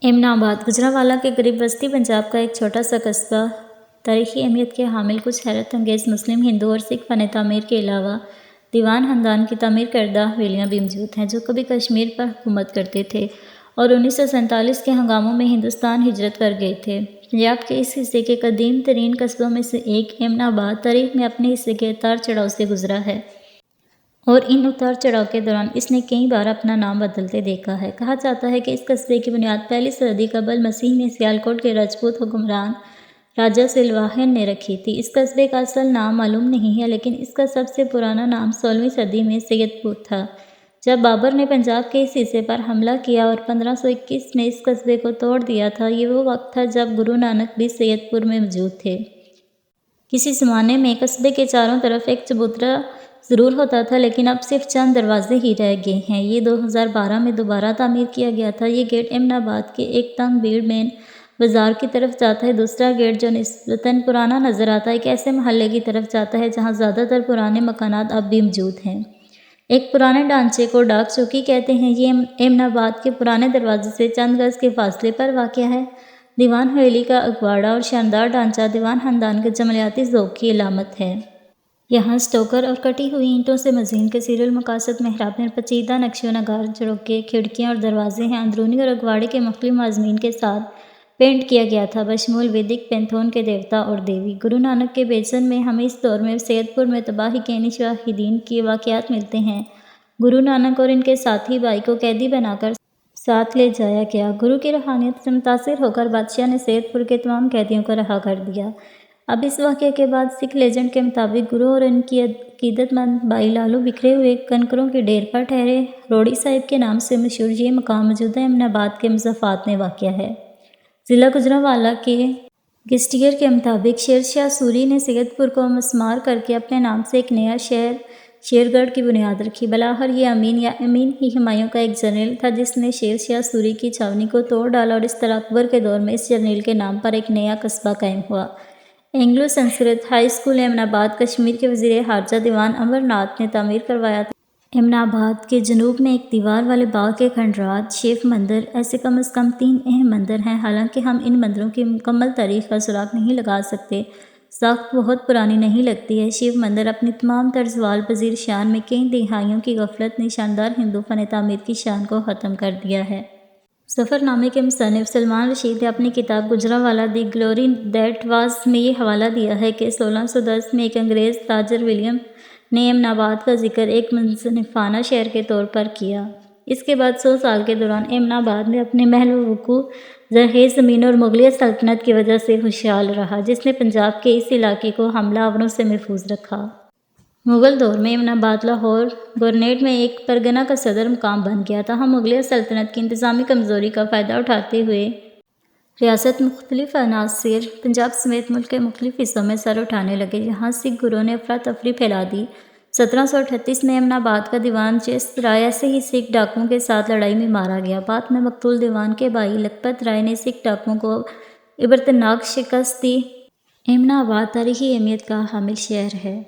ایمنا آباد گوجرانوالہ کے قریب وسطی پنجاب کا ایک چھوٹا سا قصبہ تاریخی اہمیت کے حامل کچھ حیرت انگیز مسلم، ہندو اور سکھ فن تعمیر کے علاوہ دیوان خاندان کی تعمیر کردہ حویلیاں بھی موجود ہیں، جو کبھی کشمیر پر حکومت کرتے تھے اور 1947 کے ہنگاموں میں ہندوستان ہجرت کر گئے تھے۔ پنجاب کے اس حصے کے قدیم ترین قصبوں میں سے ایک ایمنا آباد تاریخ میں اپنے حصے کے اتار چڑھاؤ سے گزرا ہے اور ان اتار چڑھاؤ کے دوران اس نے کئی بار اپنا نام بدلتے دیکھا ہے۔ کہا جاتا ہے کہ اس قصبے کی بنیاد پہلی صدی قبل مسیح میں سیالکوٹ کے راجپوت حکمران راجہ سلواہن نے رکھی تھی۔ اس قصبے کا اصل نام معلوم نہیں ہے، لیکن اس کا سب سے پرانا نام 16ویں صدی میں سید پور تھا، جب بابر نے پنجاب کے اس حصے پر حملہ کیا اور 1521 میں اس قصبے کو توڑ دیا تھا۔ یہ وہ وقت تھا جب گرو نانک بھی سید پور میں موجود تھے۔ کسی زمانے میں قصبے کے چاروں طرف ایک چبوترا ضرور ہوتا تھا، لیکن اب صرف چند دروازے ہی رہ گئے ہیں۔ یہ 2012 میں دوبارہ تعمیر کیا گیا تھا۔ یہ گیٹ ایمنا آباد کے ایک تنگ بھیڑ مین بازار کی طرف جاتا ہے۔ دوسرا گیٹ، جو نسبتاً پرانا نظر آتا ہے، ایک ایسے محلے کی طرف جاتا ہے جہاں زیادہ تر پرانے مکانات اب بھی موجود ہیں۔ ایک پرانے ڈھانچے کو ڈاک چوکی کہتے ہیں۔ یہ ایمنا آباد کے پرانے دروازے سے چند گز کے فاصلے پر واقع ہے۔ دیوان حویلی کا اکواڑہ اور شاندار ڈھانچہ دیوان خاندان کے جمالیاتی ذوق کی علامت ہے۔ یہاں اسٹوکر اور کٹی ہوئی اینٹوں سے مزین کثیر المقاصد محرابیں، پیچیدہ نقش و نگار جھروکے، کھڑکیاں اور دروازے ہیں۔ اندرونی اور اکواڑے کے مختلف مضامین کے ساتھ پینٹ کیا گیا تھا، بشمول ویدک پینتھون کے دیوتا اور دیوی۔ گرو نانک کے بیچن میں ہمیں اس دور میں سید پور میں تباہی کے شاہدین کے واقعات ملتے ہیں۔ گرو نانک اور ان کے ساتھی بھائی کو قیدی بنا کر ساتھ لے جایا گیا۔ گرو کی روحانیت سے متاثر ہو کر بادشاہ نے سید پور کے تمام قیدیوں کو رہا کر دیا۔ اب اس واقعے کے بعد سکھ لیجنڈ کے مطابق گرو اور ان کے عقیدت مند بھائی لالو بکھرے ہوئے کنکروں کے ڈھیر پر ٹھہرے۔ روڑی صاحب کے نام سے مشہور یہ مقام موجودہ ایمنا آباد کے مضافات میں واقع ہے۔ ضلع گوجرانوالہ کے گیسٹیئر کے مطابق شیر شاہ سوری نے سید پور کو مسمار کرکے اپنے نام سے ایک نیا شہر شیر گڑھ کی بنیاد رکھی۔ بلاخر یہ امین یا امین ہی ہمایوں کا ایک جرنیل تھا جس نے شیر شاہ سوری کی چھاونی کو توڑ ڈالا اور اس طرح اکبر کے دور میں اس جرنیل کے نام پر ایک نیا قصبہ قائم ہوا۔ اینگلو سنسکرت ہائی اسکول ایمنا آباد کشمیر کے وزیر خارجہ دیوان امر ناتھ نے تعمیر کروایا تھا۔ ایمنا آباد کے جنوب میں ایک دیوار والے باغ کے کھنڈرات، شیو مندر، ایسے کم از کم 3 اہم مندر ہیں۔ حالانکہ ہم ان مندروں کی مکمل تاریخ کا سراغ نہیں لگا سکتے، ساخت بہت پرانی نہیں لگتی ہے۔ شیو مندر اپنی تمام طرز وال پذیر شان میں کئی دہائیوں کی غفلت نے شاندار ہندو فن تعمیر کی شان کو ختم کر دیا ہے۔ سفر نامے کے مصنف سلمان رشید نے اپنی کتاب گوجرانوالہ دی گلوری دیٹ واز میں یہ حوالہ دیا ہے کہ 1610 میں ایک انگریز تاجر ولیم نے ایمنا آباد کا ذکر ایک مصنفانہ شہر کے طور پر کیا۔ اس کے بعد 100 سال کے دوران ایمنا آباد میں اپنے محل وقوع، زرخیز زمین اور مغلیہ سلطنت کی وجہ سے خوشحال رہا، جس نے پنجاب کے اس علاقے کو حملہ آوروں سے محفوظ رکھا۔ مغل دور میں ایمنا آباد لاہور گورنریٹ میں ایک پرگنہ کا صدر مقام بن گیا۔ تاہم مغلیہ سلطنت کی انتظامی کمزوری کا فائدہ اٹھاتے ہوئے ریاست مختلف عناصر پنجاب سمیت ملک کے مختلف حصوں میں سر اٹھانے لگے۔ یہاں سکھ گروہوں نے افراتفری پھیلا دی۔ 1738 میں ایمنا آباد کا دیوان چیست رائے ایسے ہی سکھ ڈاکوؤں کے ساتھ لڑائی میں مارا گیا۔ بعد میں مقتول دیوان کے بھائی لکھپت رائے نے سکھ ڈاکوؤں کو عبرتناک شکست دی۔ ایمنا آباد تاریخی اہمیت کا حامل شہر ہے۔